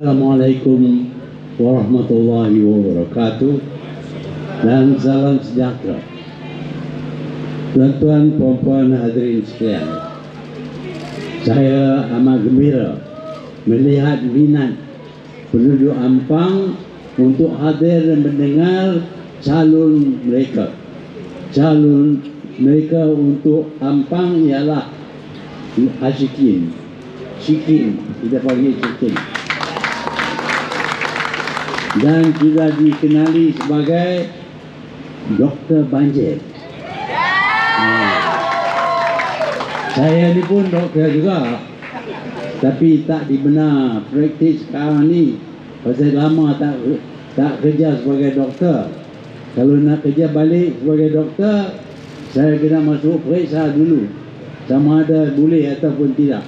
Assalamualaikum warahmatullahi wabarakatuh dan salam sejahtera. Tuan-tuan, puan-puan, hadirin sekalian, saya amat gembira melihat minat penduduk Ampang untuk hadir dan mendengar calon mereka. Calon mereka untuk Ampang ialah Ashikin, kita panggil Shikin, dan sudah dikenali sebagai Doktor Banjir. Saya ni pun doktor juga, tapi tak dibenar praktis sekarang ni. Pasal lama tak kerja sebagai doktor. Kalau nak kerja balik sebagai doktor, saya kena masuk periksa dulu sama ada boleh ataupun tidak.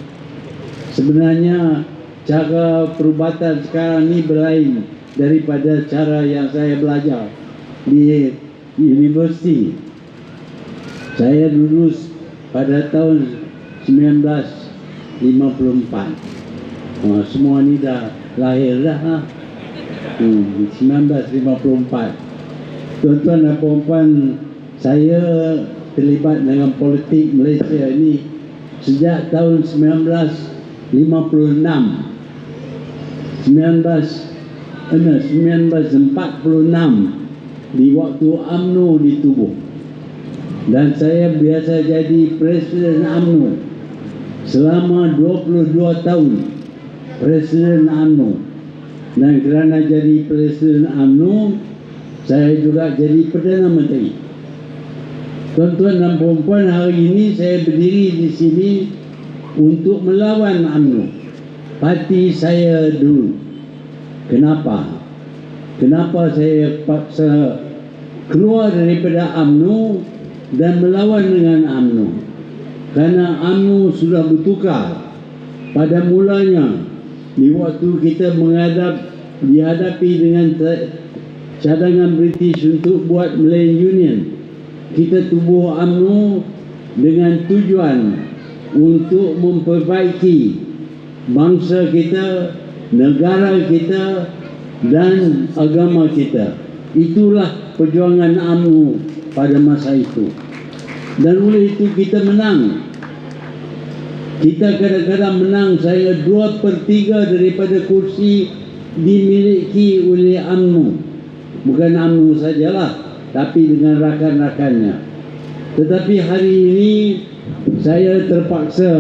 Sebenarnya cara perubatan sekarang ni berlain daripada cara yang saya belajar di universiti. Saya lulus pada tahun 1954. Semua ni dah lahir dah. 1954. Tuan-tuan dan puan-puan, saya terlibat dengan politik Malaysia ini sejak tahun 1956. 1946 di waktu UMNO ditubuh, dan saya biasa jadi Presiden UMNO selama 22 tahun. Presiden UMNO, dan kerana jadi Presiden UMNO, saya juga jadi Perdana Menteri. Tuan-tuan dan puan-puan, hari ini saya berdiri di sini untuk melawan UMNO, parti saya dulu. Kenapa? Kenapa saya paksa keluar daripada UMNO dan melawan dengan UMNO? Karena UMNO sudah bertukar. Pada mulanya, di waktu kita dihadapi dengan cadangan British untuk buat Malayan Union, kita tubuh UMNO dengan tujuan untuk memperbaiki bangsa kita, negara kita dan agama kita. Itulah perjuangan UMNO pada masa itu. Dan oleh itu kita menang. Kita kadang-kadang menang. Saya 2/3 daripada kursi dimiliki oleh UMNO. Bukan UMNO sajalah, tapi dengan rakan-rakannya. Tetapi hari ini saya terpaksa.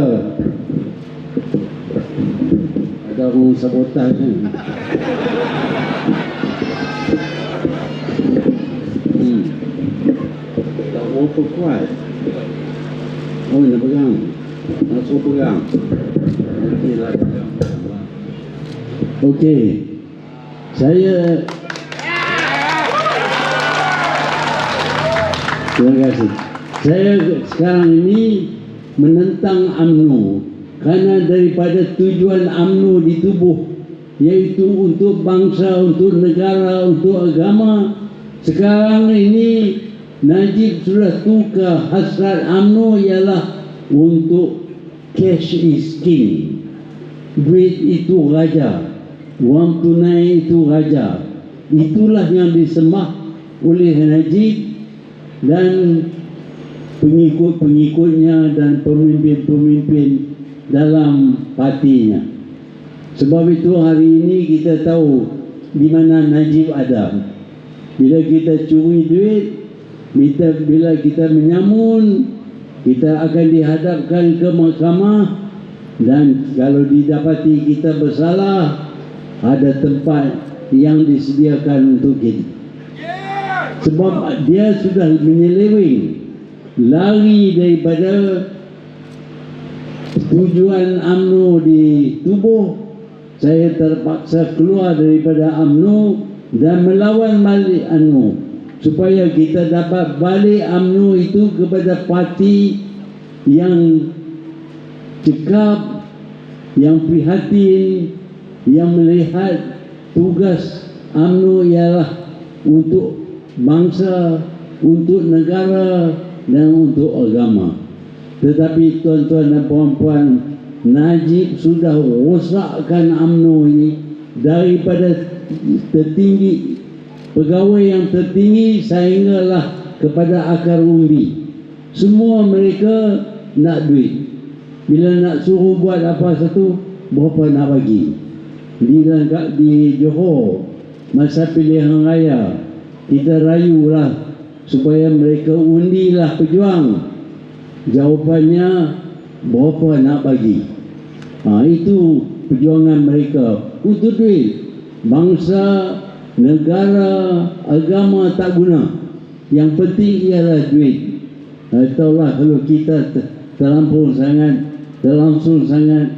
Ada orang sabotaj kan? Tak berapa kuat. Oh, nak pegang. Nak suruh pegang. Okey. Terima kasih. Saya sekarang ini menentang UMNO kerana daripada tujuan UMNO ditubuh, iaitu untuk bangsa, untuk negara, untuk agama. Sekarang ini Najib sudah tukar hasrat UMNO ialah untuk cash is king. Duit itu raja, wang tunai itu raja. Itulah yang disembah oleh Najib dan pengikut-pengikutnya dan pemimpin-pemimpin dalam partinya. Sebab itu hari ini kita tahu di mana Najib ada. Bila kita curi duit, bila kita menyamun, kita akan dihadapkan ke mahkamah, dan kalau didapati kita bersalah, ada tempat yang disediakan untuk kita. Sebab dia sudah menyeleweng, lari daripada tujuan UMNO ditubuh. Saya terpaksa keluar daripada UMNO dan melawan balik UMNO, supaya kita dapat balik UMNO itu kepada parti yang cekap, yang prihatin, yang melihat tugas UMNO ialah untuk bangsa, untuk negara dan untuk agama. Tetapi tuan-tuan dan puan-puan, Najib sudah rosakkan UMNO ini daripada tertinggi pegawai yang tertinggi sehinggalah kepada akar umbi. Semua mereka nak duit. Bila nak suruh buat apa satu, berapa nak bagi. Di Johor, masa pilihan raya, kita rayulah supaya mereka undilah pejuang. Jawapannya, berapa nak bagi. Itu perjuangan mereka untuk duit. Bangsa, negara, agama tak guna. Yang penting ialah duit. Taulah kalau kita terlampau sangat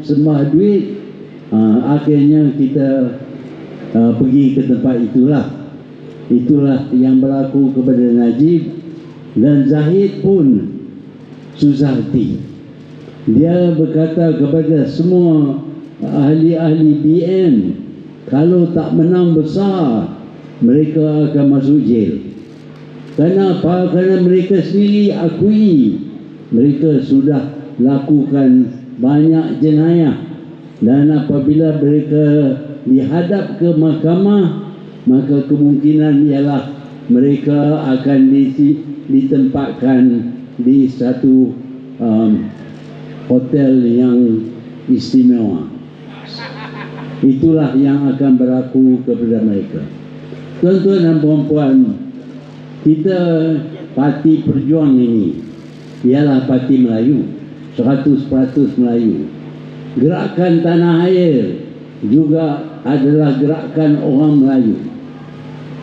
sembah duit, akhirnya kita pergi ke tempat itulah. Itulah yang berlaku kepada Najib. Dan Zahid pun susah hati. Dia berkata kepada semua ahli-ahli BN, kalau tak menang besar, mereka akan masuk jail. Kenapa? Kerana mereka sendiri akui mereka sudah lakukan banyak jenayah. Dan apabila mereka dihadap ke mahkamah, maka kemungkinan ialah mereka akan ditempatkan di satu hotel yang istimewa. Itulah yang akan berlaku kepada mereka. Tuan-tuan dan puan-puan, kita Parti Perjuang ini ialah Parti Melayu, 100% Melayu. Gerakan Tanah Air juga adalah gerakan orang Melayu.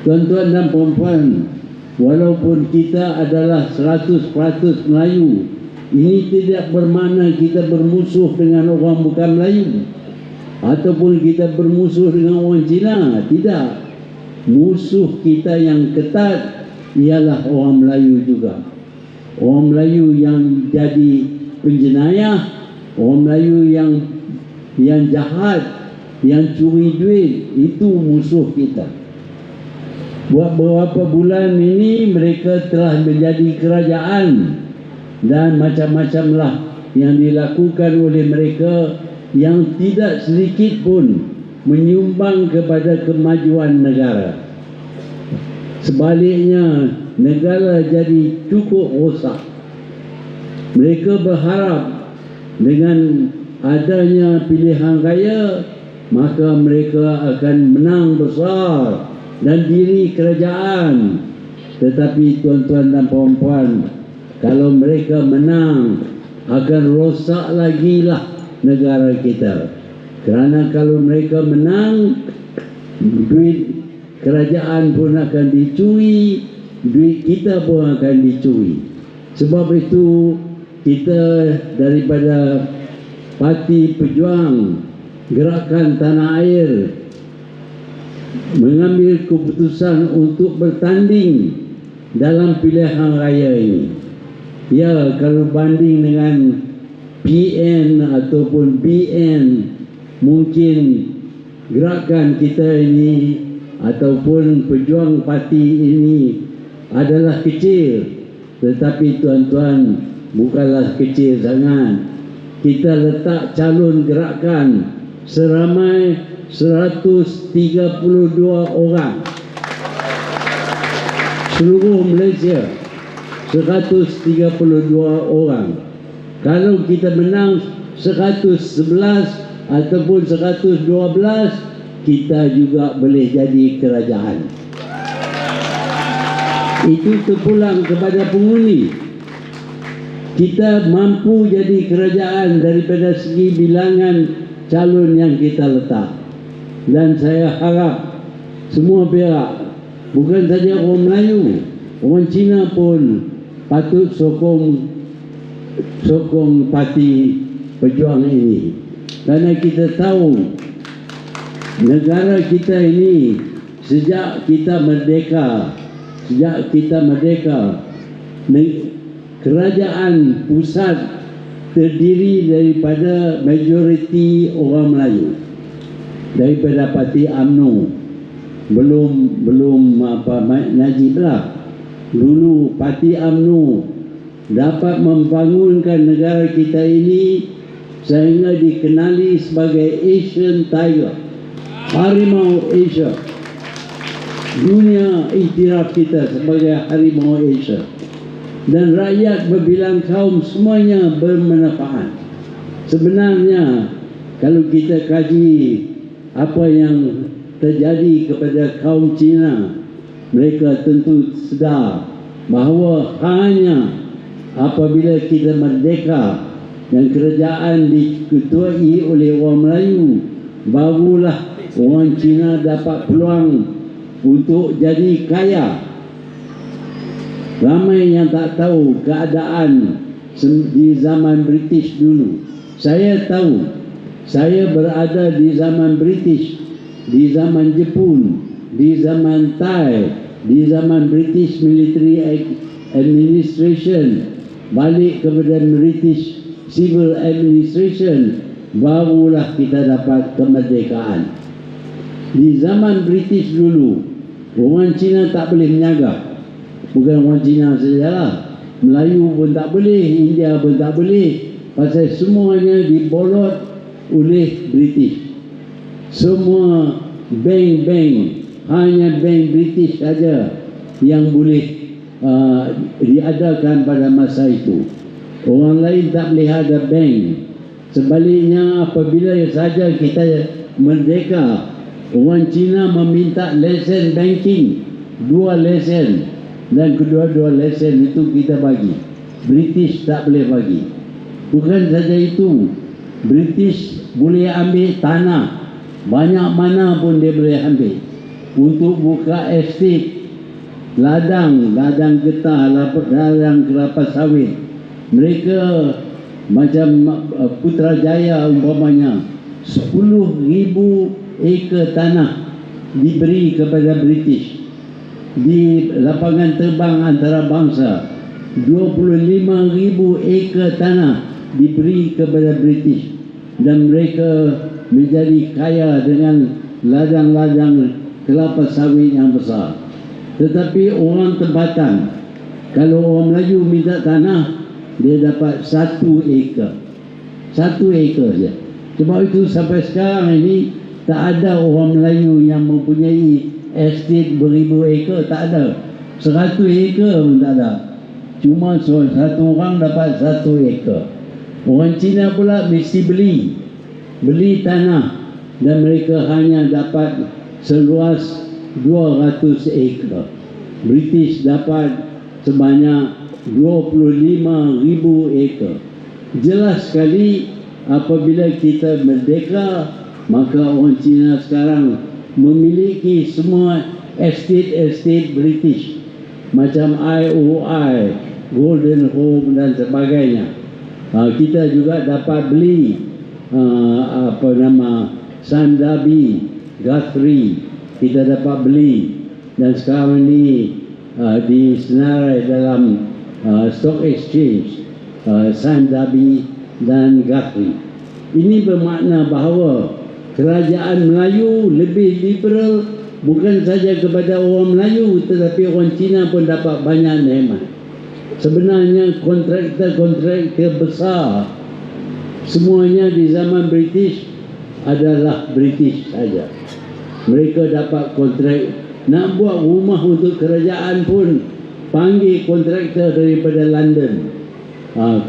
Tuan-tuan dan puan-puan, walaupun kita adalah 100% Melayu, ini tidak bermakna kita bermusuh dengan orang bukan Melayu ataupun kita bermusuh dengan orang Cina. Tidak. Musuh kita yang ketat ialah orang Melayu juga. Orang Melayu yang jadi penjenayah, orang Melayu yang jahat, yang curi duit, itu musuh kita. Buat beberapa bulan ini mereka telah menjadi kerajaan dan macam-macamlah yang dilakukan oleh mereka yang tidak sedikit pun menyumbang kepada kemajuan negara. Sebaliknya, negara jadi cukup rosak. Mereka berharap dengan adanya pilihan raya, maka mereka akan menang besar dan diri kerajaan. Tetapi tuan-tuan dan puan-puan, kalau mereka menang, akan rosak lagi lah negara kita. Kerana kalau mereka menang, duit kerajaan pun akan dicuri, duit kita pun akan dicuri. Sebab itu kita daripada Parti Pejuang Gerakan Tanah Air mengambil keputusan untuk bertanding dalam pilihan raya ini. Ya, kalau banding dengan PN ataupun BN, mungkin gerakan kita ini ataupun pejuang parti ini adalah kecil. Tetapi tuan-tuan, bukanlah kecil sangat. Kita letak calon gerakan seramai 132 orang. Seluruh Malaysia 132 orang. Kalau kita menang 111 ataupun 112, kita juga boleh jadi kerajaan. Itu terpulang kepada pengundi. Kita mampu jadi kerajaan daripada segi bilangan calon yang kita letak. Dan saya harap semua pihak, bukan saja orang Melayu, orang Cina pun patut sokong parti pejuang ini. Kerana kita tahu negara kita ini sejak kita merdeka, kerajaan pusat terdiri daripada majoriti orang Melayu. Daripada Parti UMNO, belum Najib lah. Dulu Parti UMNO dapat membangunkan negara kita ini sehingga dikenali sebagai Asian Tiger. harimau Asia. Dunia iktiraf kita sebagai harimau Asia. Dan rakyat berbilang kaum semuanya bermanfaat. Sebenarnya kalau kita kaji apa yang terjadi kepada kaum Cina, mereka tentu sedar bahawa hanya apabila kita merdeka dan kerajaan diketuai oleh orang Melayu, barulah orang Cina dapat peluang untuk jadi kaya. Ramai yang tak tahu keadaan di zaman British dulu. Saya tahu, saya berada di zaman British, di zaman Jepun, di zaman Thai, di zaman British Military Administration, balik kepada British Civil Administration, barulah kita dapat kemerdekaan. Di zaman British dulu, orang Cina tak boleh meniaga. Bukan orang Cina sajalah, Melayu pun tak boleh, India pun tak boleh, pasal semuanya dibolot oleh British. Semua bank-bank, hanya bank British saja yang boleh diadakan pada masa itu. Orang lain tak boleh ada bank. Sebaliknya apabila saja kita merdeka, orang Cina meminta lesen banking, 2 lesen, dan kedua-dua lesen itu kita bagi. British tak boleh bagi. Bukan saja itu, British boleh ambil tanah, banyak mana pun dia boleh ambil untuk buka estate, ladang getah, ladang kelapa sawit. Mereka macam Putrajaya umpamanya, 10,000 ekar tanah diberi kepada British. Di lapangan terbang antarabangsa, 25,000 ekar tanah diberi kepada British, dan mereka menjadi kaya dengan ladang-ladang kelapa sawit yang besar. Tetapi orang tempatan, kalau orang Melayu minta tanah, dia dapat 1 ekar. 1 ekar saja. Sebab itu sampai sekarang ini tak ada orang Melayu yang mempunyai estate beribu ekar, tak ada. 100 ekar pun tak ada. Cuma satu orang dapat 1 ekar. Orang Cina pula mesti beli tanah, dan mereka hanya dapat seluas 200 ekar. British dapat sebanyak 25,000 ekar. Jelas sekali apabila kita merdeka, maka orang Cina sekarang memiliki semua estate British, macam IOI, Golden Home dan sebagainya. Kita juga dapat beli Sandabi, Guthrie, kita dapat beli, dan sekarang ini disenarai dalam stock exchange, Sandabi dan Guthrie. Ini bermakna bahawa kerajaan Melayu lebih liberal, bukan saja kepada orang Melayu, tetapi orang Cina pun dapat banyak nikmat. Sebenarnya kontraktor besar semuanya di zaman British adalah British saja. Mereka dapat kontrak. Nak buat rumah untuk kerajaan pun panggil kontraktor daripada London.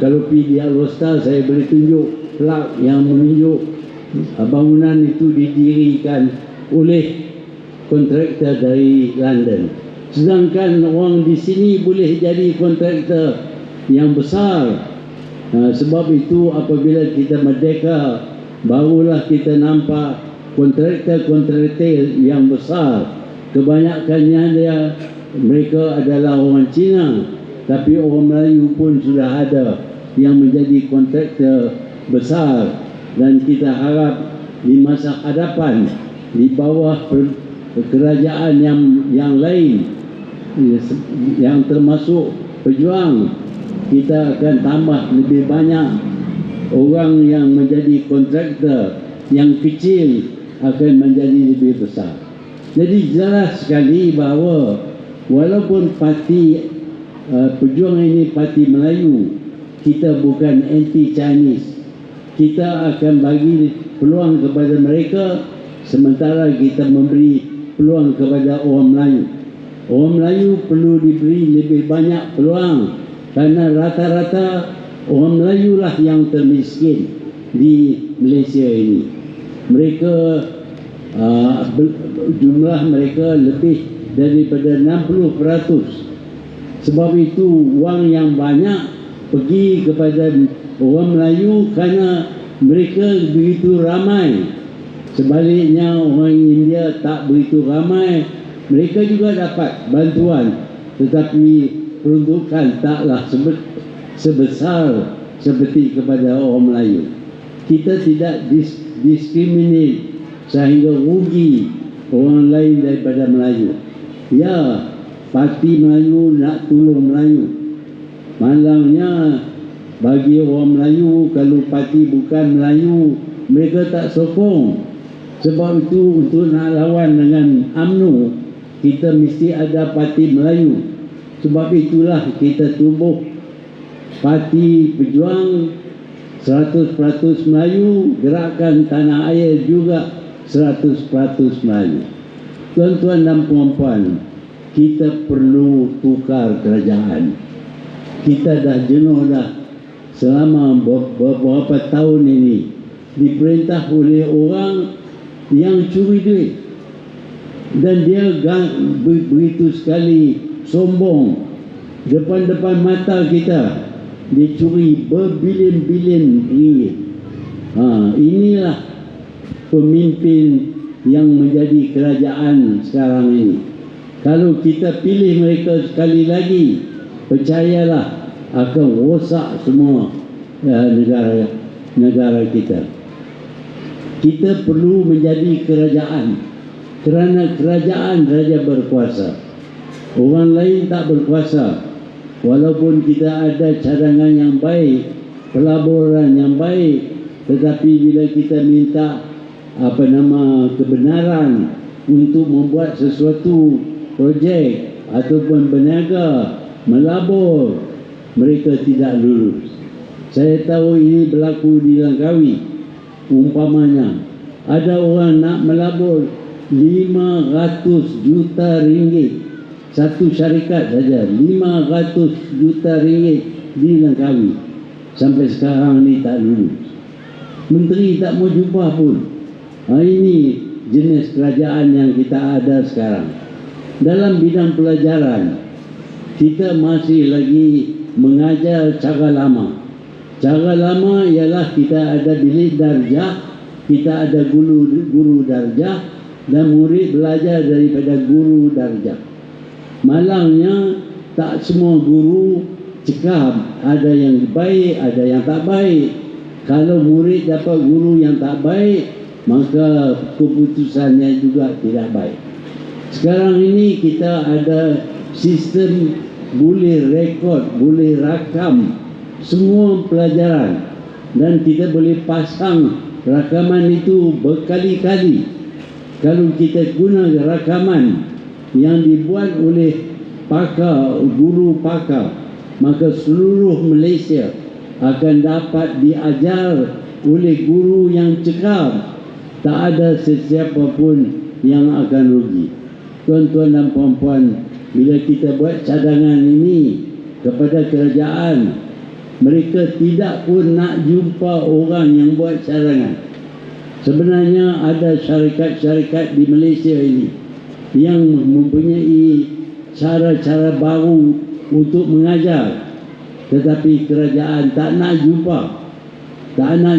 Kalau pergi di Alostar, saya boleh tunjuk plak yang menunjuk bangunan itu didirikan oleh kontraktor dari London. Sedangkan orang di sini boleh jadi kontraktor yang besar. Sebab itu apabila kita merdeka, barulah kita nampak kontraktor yang besar. Kebanyakannya mereka adalah orang Cina, tapi orang Melayu pun sudah ada yang menjadi kontraktor besar. Dan kita harap di masa hadapan, di bawah kerajaan yang lain, yang termasuk pejuang, kita akan tambah lebih banyak orang yang menjadi kontraktor, yang kecil akan menjadi lebih besar. Jadi jelas sekali bahawa walaupun parti pejuang ini parti Melayu, kita bukan anti Chinese. Kita akan bagi peluang kepada mereka sementara kita memberi peluang kepada orang Melayu. Orang Melayu perlu diberi lebih banyak peluang, kerana rata-rata orang Melayu lah yang termiskin di Malaysia ini. Mereka jumlah mereka lebih daripada 60%. Sebab itu wang yang banyak pergi kepada orang Melayu kerana mereka begitu ramai. Sebaliknya orang India tak begitu ramai, mereka juga dapat bantuan, tetapi peruntukan taklah sebesar seperti kepada orang Melayu. Kita tidak diskriminate sehingga rugi orang lain daripada Melayu. Ya, parti Melayu nak tolong Melayu. Malangnya bagi orang Melayu, kalau parti bukan Melayu, mereka tak sokong. Sebab itu untuk nak lawan dengan UMNO, kita mesti ada parti Melayu. Sebab itulah kita tubuh Parti Pejuang 100% Melayu, Gerakan Tanah Air juga 100% Melayu. Tuan-tuan dan puan-puan, kita perlu tukar kerajaan. Kita dah jenuh dah selama beberapa tahun ini diperintah oleh orang yang curi duit, dan dia begitu sekali sombong depan mata kita. Dia curi berbilion-bilion ringgit. Inilah pemimpin yang menjadi kerajaan sekarang ini. Kalau kita pilih mereka sekali lagi, percayalah akan rosak semua negara kita. Kita perlu menjadi kerajaan, kerana kerajaan raja berkuasa. Orang lain tak berkuasa. Walaupun kita ada cadangan yang baik, pelaburan yang baik, tetapi bila kita minta kebenaran untuk membuat sesuatu projek ataupun berniaga, melabur, mereka tidak lulus. Saya tahu ini berlaku di Langkawi. Umpamanya ada orang nak melabur 500 juta ringgit, satu syarikat saja 500 juta ringgit di Langkawi. Sampai sekarang ni tak lulus. Menteri tak mau jumpa pun. Ini jenis kerajaan yang kita ada sekarang. Dalam bidang pelajaran, kita masih lagi mengajar cara lama. Cara lama ialah kita ada bilik darjah, kita ada guru darjah, dan murid belajar daripada guru darjah. Malangnya tak semua guru cekap, ada yang baik, ada yang tak baik. Kalau murid dapat guru yang tak baik, maka keputusannya juga tidak baik. Sekarang ini kita ada sistem boleh rekod, boleh rakam semua pelajaran, dan kita boleh pasang rakaman itu berkali-kali. Kalau kita guna rakaman yang dibuat oleh guru pakar, maka seluruh Malaysia akan dapat diajar oleh guru yang cekap. Tak ada sesiapa pun yang akan rugi. Tuan-tuan dan puan-puan, bila kita buat cadangan ini kepada kerajaan, mereka tidak pun nak jumpa orang yang buat cadangan. Sebenarnya ada syarikat-syarikat di Malaysia ini yang mempunyai cara-cara baru untuk mengajar, tetapi kerajaan tak nak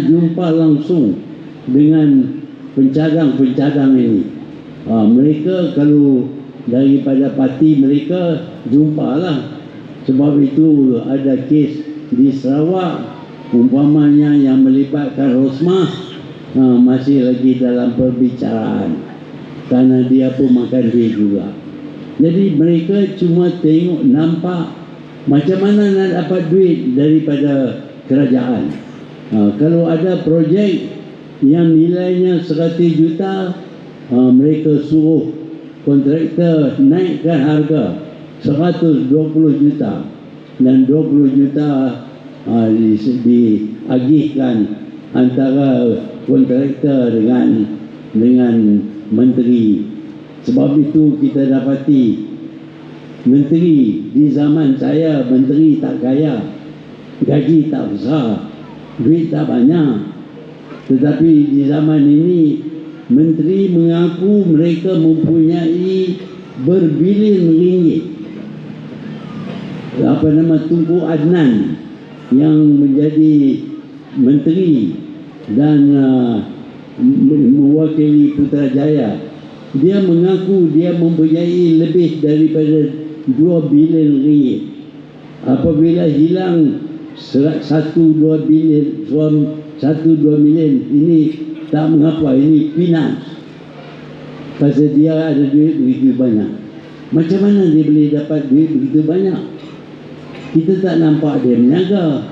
jumpa langsung dengan pencadang-pencadang ini. Mereka kalau daripada parti mereka jumpalah. Sebab itu ada kes di Sarawak umpamanya yang melibatkan Rosmah, masih lagi dalam perbicaraan, kerana dia pun makan duit juga. Jadi mereka cuma tengok nampak macam mana nak dapat duit daripada kerajaan. Kalau ada projek yang nilainya 100 juta, mereka suruh kontraktor naikkan harga 120 juta, dan 20 juta diagihkan antara kontraktor dengan dengan menteri. Sebab itu kita dapati menteri di zaman saya, menteri tak kaya, gaji tak besar, duit tak banyak. Tetapi di zaman ini menteri mengaku mereka mempunyai berbilion ringgit. Tunku Adnan yang menjadi menteri dan mewakili Putrajaya, dia mengaku dia mempunyai lebih daripada 2 bilion ringgit. Apabila hilang 1-2 bilion ini tak mengapa, ini peanuts. Pasal dia ada duit begitu banyak. Macam mana dia boleh dapat duit begitu banyak? Kita tak nampak dia berniaga,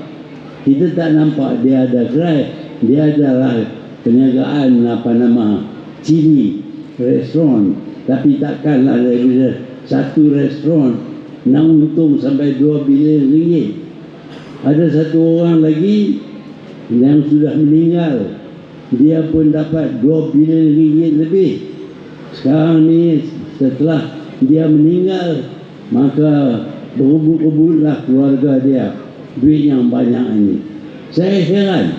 kita tak nampak dia ada gerai. Dia adalah perniagaan cili restoran, tapi takkanlah daripada satu restoran nak untung sampai 2 bilion ringgit. Ada satu orang lagi yang sudah meninggal, dia pun dapat 2 bilion ringgit lebih. Sekarang ni setelah dia meninggal, maka berebut-rebutlah keluarga dia duit yang banyak ini. Saya heran,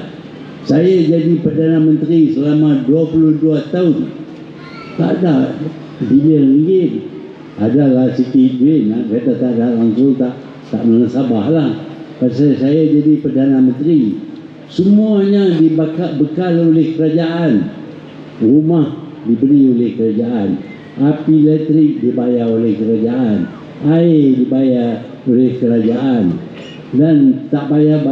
saya jadi Perdana Menteri selama 22 tahun, tak ada bilion ringgit. Adalah sikit duit, nak kata tak ada langsung, tak menasabahlah. Pasal saya jadi Perdana Menteri, semuanya dibekal oleh kerajaan. Rumah diberi oleh kerajaan, api elektrik dibayar oleh kerajaan, air dibayar oleh kerajaan, dan tak bayar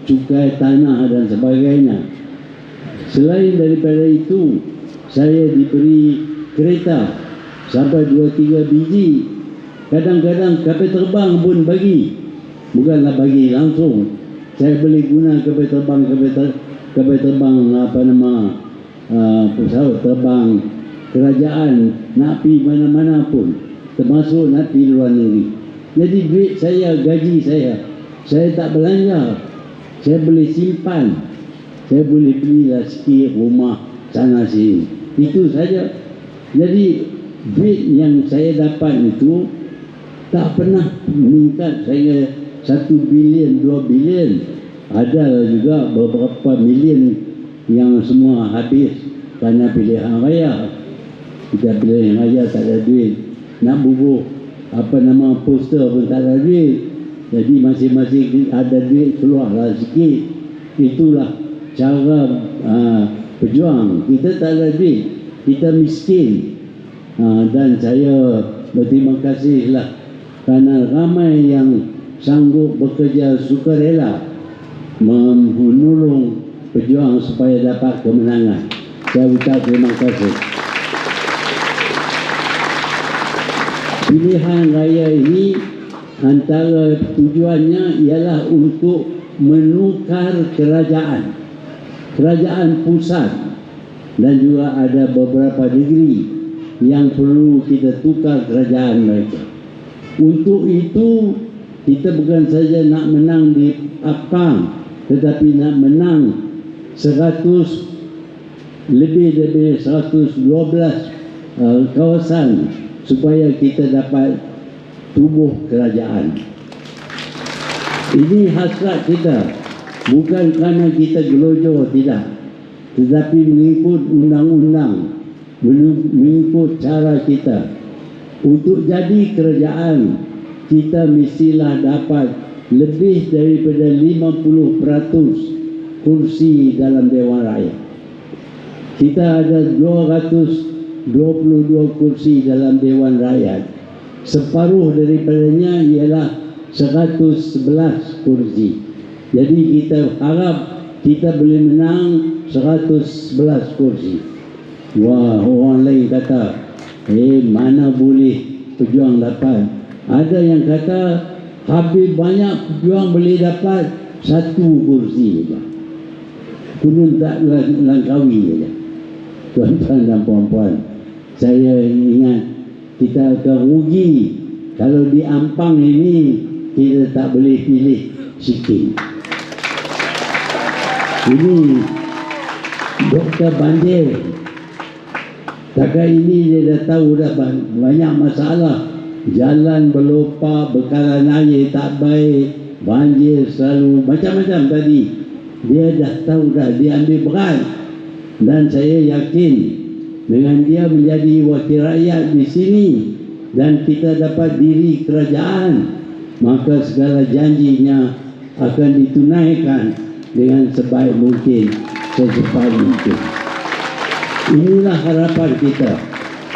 cukai tanah dan sebagainya. Selain daripada itu, saya diberi kereta sampai 2-3 biji. Kadang-kadang kapal terbang pun bagi, bukanlah bagi langsung. Saya boleh guna kapal terbang pesawat terbang kerajaan nak pergi mana-mana pun, termasuk nak pergi luar negeri. Jadi duit saya, gaji saya tak belanja, saya boleh simpan, saya boleh belilah sikit rumah sana sini, itu saja. Jadi duit yang saya dapat itu tak pernah meningkat saya 1 bilion, 2 bilion. Ada juga beberapa milion yang semua habis kerana pilihan raya. Kita pilihan raya tak ada duit, nak bubuh poster pun tak ada duit. Jadi masing-masing ada duit keluarlah sikit. Itulah cara berjuang. Kita tak ada duit, kita miskin. Dan saya berterima kasihlah kerana ramai yang sanggup bekerja sukarela menolong pejuang supaya dapat kemenangan. Saya ucap terima kasih. Pilihan raya ini antara tujuannya ialah untuk menukar kerajaan pusat, dan juga ada beberapa negeri yang perlu kita tukar kerajaan mereka. Untuk itu kita bukan saja nak menang di Apang, tetapi nak menang lebih dari 112 kawasan supaya kita dapat tubuh kerajaan. Ini hasrat kita, bukan kerana kita gelojoh, tidak, tetapi mengikut undang-undang, mengikut cara kita. Untuk jadi kerajaan, kita mestilah dapat lebih daripada 50% kursi dalam Dewan Rakyat. Kita ada 222 kursi dalam Dewan Rakyat. Separuh daripadanya ialah 111 kursi. Jadi kita harap kita boleh menang 111 kursi. Wah, orang lain kata, mana boleh pejuang dapat. Ada yang kata habis banyak pejuang boleh dapat 1 kursi saja. Kunun tak langkawi saja. Tuan-tuan dan puan-puan, saya ingat kita akan rugi kalau di Ampang ini kita tak boleh pilih sikit. Ini Dr. Banjir Takat ini dia dah tahu dah banyak masalah. Jalan berlopak, bekalan air tak baik, banjir selalu, macam-macam tadi. Dia dah tahu dah, dia ambil berat. Dan saya yakin dengan dia menjadi wakil rakyat di sini dan kita dapat diri kerajaan, maka segala janjinya akan ditunaikan dengan sebaik mungkin, secepat mungkin. Inilah harapan kita.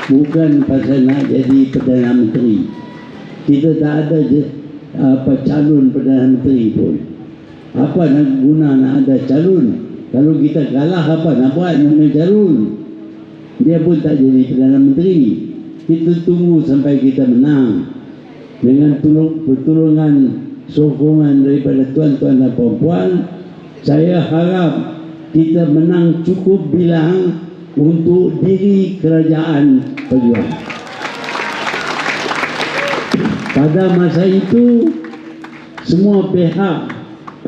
Bukan pasal nak jadi Perdana Menteri. Kita tak ada calon Perdana Menteri pun. Apa nak guna nak ada calon? Kalau kita kalah, apa nak buat dengan calon? Dia pun tak jadi Perdana Menteri. Kita tunggu sampai kita menang. Dengan pertolongan, sokongan daripada tuan-tuan dan puan-puan, saya harap kita menang cukup bilang untuk diri kerajaan perjuangan. Pada masa itu, semua pihak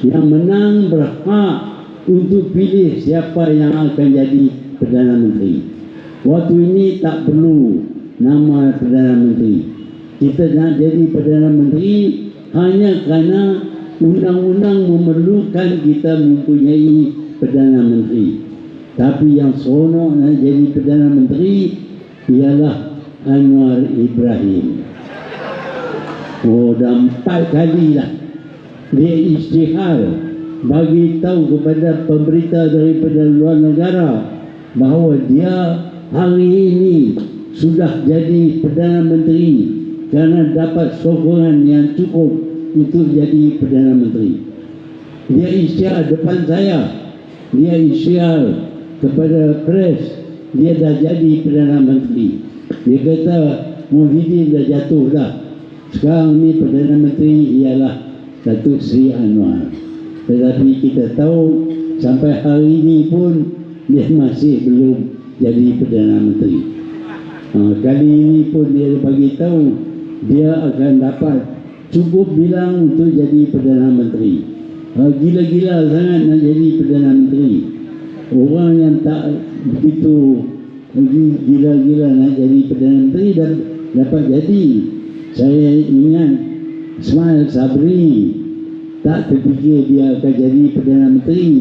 yang menang berhak untuk pilih siapa yang akan jadi Perdana Menteri. Waktu ini tak perlu nama Perdana Menteri. Kita nak jadi Perdana Menteri hanya kerana undang-undang memerlukan kita mempunyai Perdana Menteri. Tapi yang seronok nak jadi Perdana Menteri ialah Anwar Ibrahim. Dah 4 kali lah dia isytihar bagi tahu kepada pemberita daripada luar negara bahawa dia hari ini sudah jadi Perdana Menteri kerana dapat sokongan yang cukup untuk jadi Perdana Menteri. Dia isytihar depan saya, dia isytihar kepada pres, dia dah jadi Perdana Menteri. Dia kata Muhyiddin dah jatuh dah, sekarang ni Perdana Menteri ialah Datuk Seri Anwar. Tetapi kita tahu sampai hari ini pun dia masih belum jadi Perdana Menteri. Kali ini pun dia bagi tahu dia akan dapat cukup bilang untuk jadi Perdana Menteri. Gila-gila sangat nak jadi Perdana Menteri. Orang yang tak begitu gila-gila nak jadi Perdana Menteri dan dapat jadi. Saya ingat Ismail Sabri tak terfikir dia akan jadi Perdana Menteri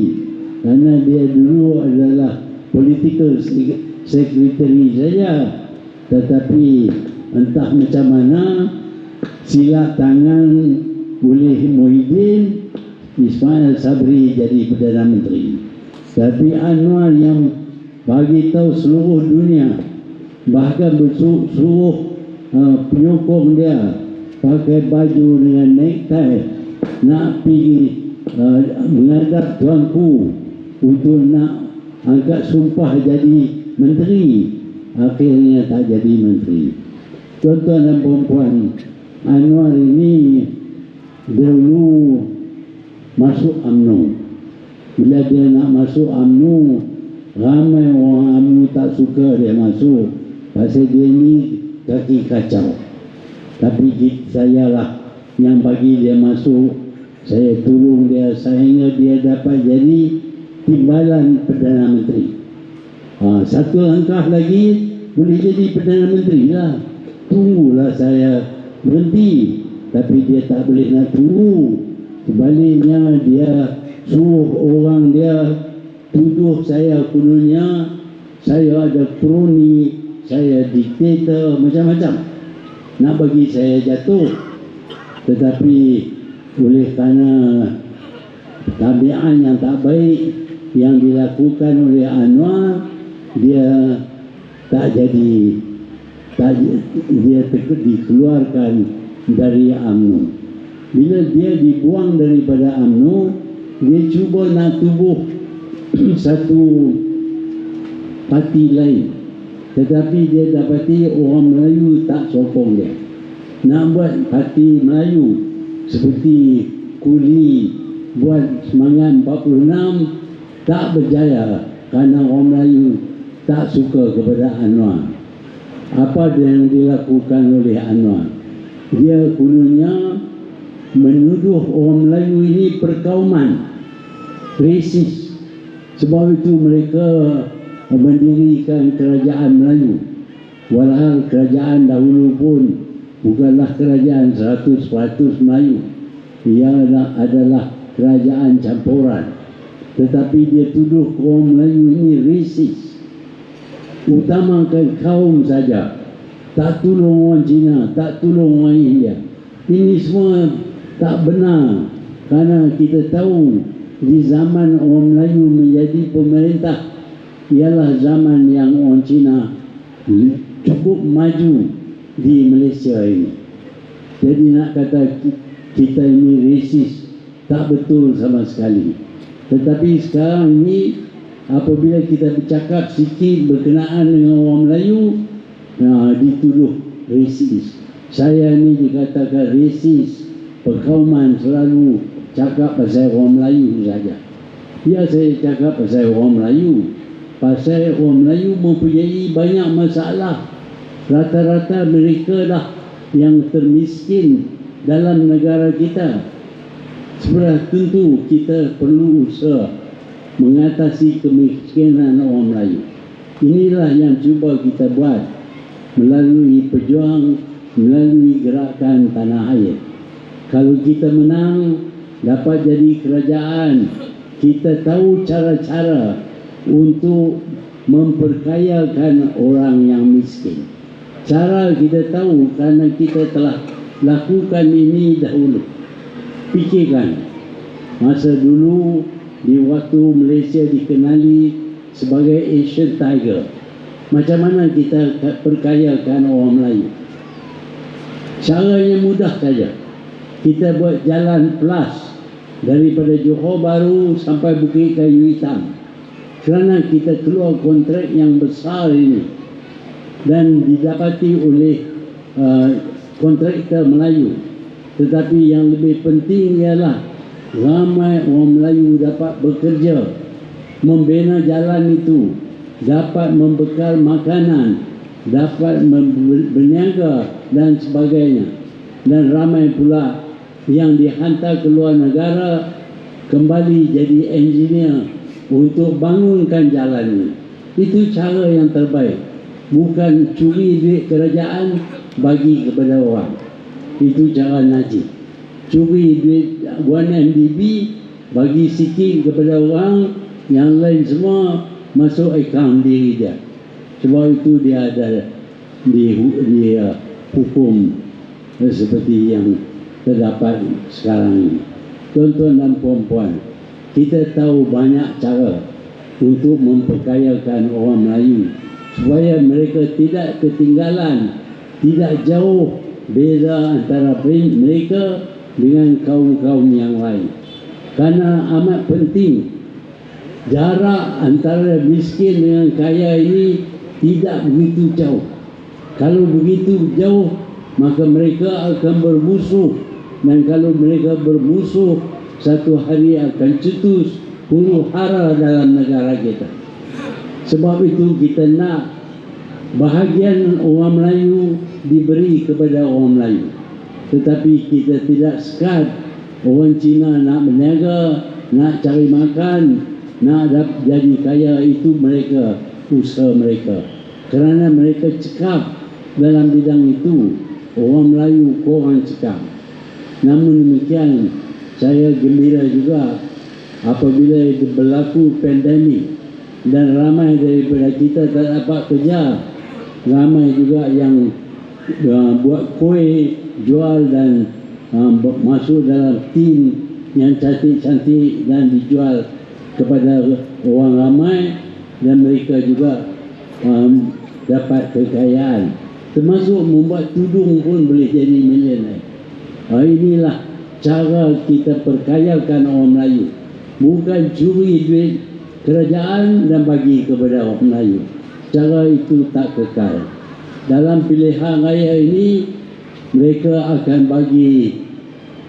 kerana dia dulu adalah political secretary saja. Tetapi entah macam mana silap tangan oleh Muhyiddin, Ismail Sabri jadi Perdana Menteri. Tapi Anwar yang bagi tahu seluruh dunia, bahkan seluruh penyokong dia pakai baju dengan necktie nak pergi menghadap tuanku untuk nak angkat sumpah jadi menteri, akhirnya tak jadi menteri. Tuan-tuan dan puan-puan, Anwar ini dulu masuk UMNO. Bila dia nak masuk UMNO, ramai orang UMNO tak suka dia masuk pasal dia ni kaki kacau. Tapi saya lah yang bagi dia masuk. Saya tolong dia sehingga dia dapat jadi timbalan Perdana Menteri. Satu langkah lagi boleh jadi Perdana Menteri lah. Tunggulah saya berhenti. Tapi dia tak boleh nak tunggu. Sebaliknya dia suruh orang dia tuduh saya kononnya saya ada kroni, saya diktator, macam-macam nak bagi saya jatuh. Tetapi oleh kerana tabiat yang tak baik yang dilakukan oleh Anwar, dia tak jadi, dia dikeluarkan dari UMNO. Bila dia dibuang daripada UMNO, dia cuba nak tubuh satu parti lain. Tetapi dia dapati orang Melayu tak sokong dia. Nak buat parti Melayu seperti Kuli buat semangat 46 tak berjaya kerana orang Melayu tak suka kepada Anwar. Apa yang dilakukan oleh Anwar? Dia kononnya menuduh orang Melayu ini perkauman, resis. Sebab itu mereka mendirikan kerajaan Melayu. Walhal kerajaan dahulu pun bukanlah kerajaan 100% Melayu. Ia adalah kerajaan campuran. Tetapi dia tuduh kaum Melayu ini resis, utamakan kaum saja, tak tolong orang Cina, tak tolong orang India. Ini semua tak benar, karena kita tahu di zaman orang Melayu menjadi pemerintah ialah zaman yang orang Cina cukup maju di Malaysia ini. Jadi nak kata kita ini resis, tak betul sama sekali. Tetapi sekarang ini apabila kita bercakap sikit berkenaan dengan orang Melayu, dituduh resis. Saya ni dikatakan resis. Perkauman selalu cakap pasal orang Melayu saja. Ya, saya cakap pasal orang Melayu. Pasal orang Melayu mempunyai banyak masalah. Rata-rata mereka lah yang termiskin dalam negara kita. Sebenarnya tentu kita perlu usaha mengatasi kemiskinan orang Melayu. Inilah yang cuba kita buat melalui pejuang, melalui gerakan tanah air. Kalau kita menang, dapat jadi kerajaan, kita tahu cara-cara untuk memperkayakan orang yang miskin. Cara kita tahu kerana kita telah lakukan ini dahulu. Fikirkan, masa dulu di waktu Malaysia dikenali sebagai Asian Tiger, macam mana kita perkayakan orang Melayu? Caranya mudah saja. Kita buat jalan plus daripada Johor Bahru sampai Bukit Kayu Hitam, kerana kita keluar kontrak yang besar ini dan didapati oleh kontraktor Melayu. Tetapi yang lebih penting ialah ramai orang Melayu dapat bekerja, membina jalan itu, dapat membekal makanan, dapat berniaga dan sebagainya. Dan ramai pula yang dihantar ke luar negara kembali jadi engineer untuk bangunkan jalan ini. Itu cara yang terbaik. Bukan curi duit kerajaan bagi kepada orang. Itu cara Najib. Curi duit 1MDB, bagi sikit kepada orang, yang lain semua masuk akaun diri dia. Sebab itu dia ada hukum seperti yang terdapat sekarang ini. Tuan-tuan dan puan-puan, kita tahu banyak cara untuk memperkayakan orang Melayu supaya mereka tidak ketinggalan, tidak jauh beza antara mereka dengan kaum-kaum yang lain. Karena amat penting jarak antara miskin dengan kaya ini tidak begitu jauh. Kalau begitu jauh, maka mereka akan bermusuh, dan kalau mereka bermusuh, satu hari akan cetus huru hara dalam negara kita. Sebab itu kita nak bahagian orang Melayu diberi kepada orang Melayu. Tetapi kita tidak sekat orang Cina nak berniaga, nak cari makan, nak jadi kaya, itu mereka, usaha mereka. Kerana mereka cekap dalam bidang itu, orang Melayu korang cekap. Namun demikian, saya gembira juga apabila berlaku pandemik dan ramai daripada kita tak dapat kerja. Ramai juga yang buat kuih, jual dan masuk dalam tim yang cantik-cantik dan dijual kepada orang ramai, dan mereka juga dapat kekayaan. Termasuk membuat tudung pun boleh jadi milioner. Inilah cara kita perkayakan orang Melayu. Bukan curi duit kerajaan dan bagi kepada orang Melayu. Cara itu tak kekal. Dalam pilihan raya ini, mereka akan bagi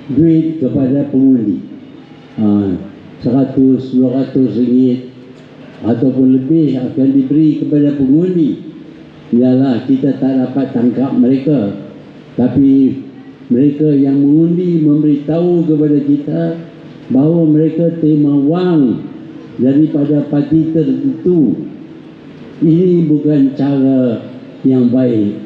duit kepada pengundi. 100-200 ringgit ataupun lebih akan diberi kepada pengundi. Ialah kita tak dapat tangkap mereka, tapi mereka yang mengundi memberitahu kepada kita bahawa mereka terima wang daripada parti tertentu Ini bukan cara yang baik.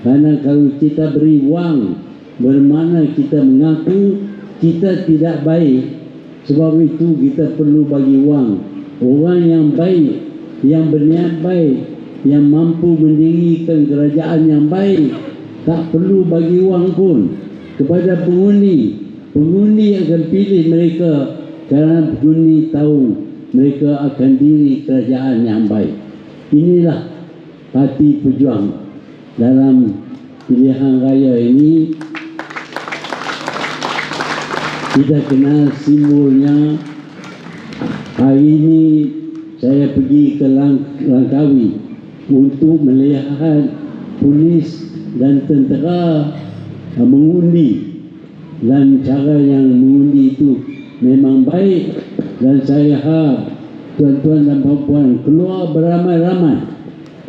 Karena kalau kita beri wang bermakna kita mengaku kita tidak baik. Sebab itu kita perlu bagi wang. Orang yang baik, yang berniat baik, yang mampu mendirikan kerajaan yang baik, tak perlu bagi wang pun kepada pengundi. Pengundi akan pilih mereka kerana pengundi tahu mereka akan diri kerajaan yang baik. Inilah Parti Pejuang dalam pilihan raya ini. Kita kenal simbolnya. Hari ini saya pergi ke Langkawi untuk melihat polis dan tentera mengundi, dan cara yang mengundi itu memang baik, dan saya harap tuan-tuan dan puan-puan keluar beramai-ramai,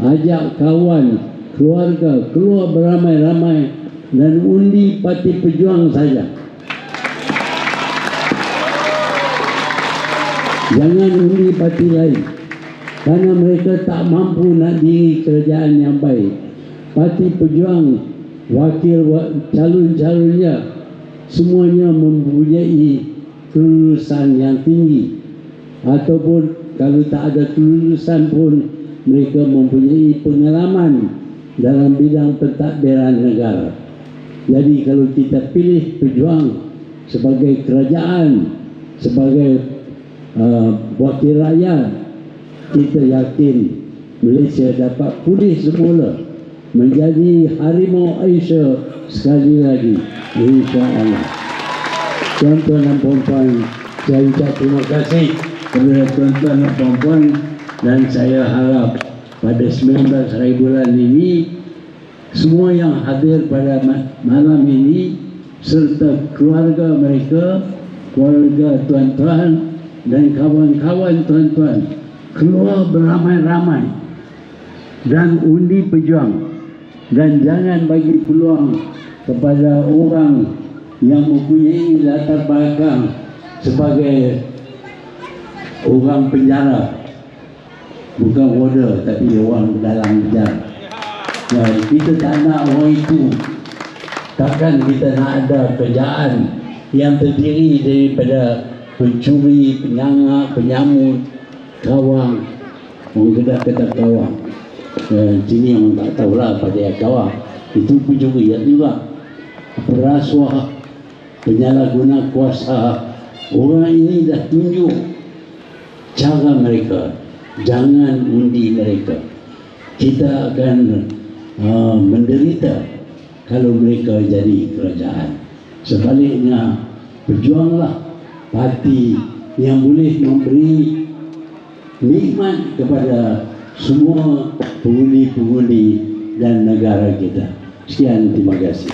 ajak kawan, keluarga keluar beramai-ramai dan undi Parti Pejuang saja. Jangan undi parti lain, karena mereka tak mampu nak diri kerajaan yang baik. Parti Pejuang, wakil calon-calonnya semuanya mempunyai kelulusan yang tinggi, ataupun kalau tak ada kelulusan pun mereka mempunyai pengalaman dalam bidang pentadbiran negara. Jadi kalau kita pilih Pejuang sebagai kerajaan, sebagai wakil rakyat, kita yakin Malaysia dapat pulih semula menjadi harimau Asia sekali lagi, insya-Allah. Tuan-tuan dan puan-puan, saya ucap terima kasih kepada tuan-tuan dan puan-puan, dan saya harap pada 19 hari bulan ini semua yang hadir pada malam ini serta keluarga mereka, keluarga tuan-tuan dan kawan-kawan tuan-tuan keluar beramai-ramai dan undi Pejuang, dan jangan bagi peluang kepada orang yang mempunyai latar belakang sebagai orang penjara, bukan warder tapi orang dalam penjara. Kita tak nak orang itu. Takkan kita nak ada kerajaan yang terdiri daripada pencuri, penyangak, penyamut, kawang. Orang Kedah kata kawang. Sini orang tak tahulah pada yang kawang. Itu pencuri juga. Perasuah, penyalahguna kuasa. Orang ini dah tunjuk cara mereka. Jangan undi mereka. Kita akan menderita kalau mereka jadi kerajaan. Sebaliknya, berjuanglah parti yang boleh memberi nikmat kepada semua pengundi-pengundi dan negara kita. Sekian, terima kasih.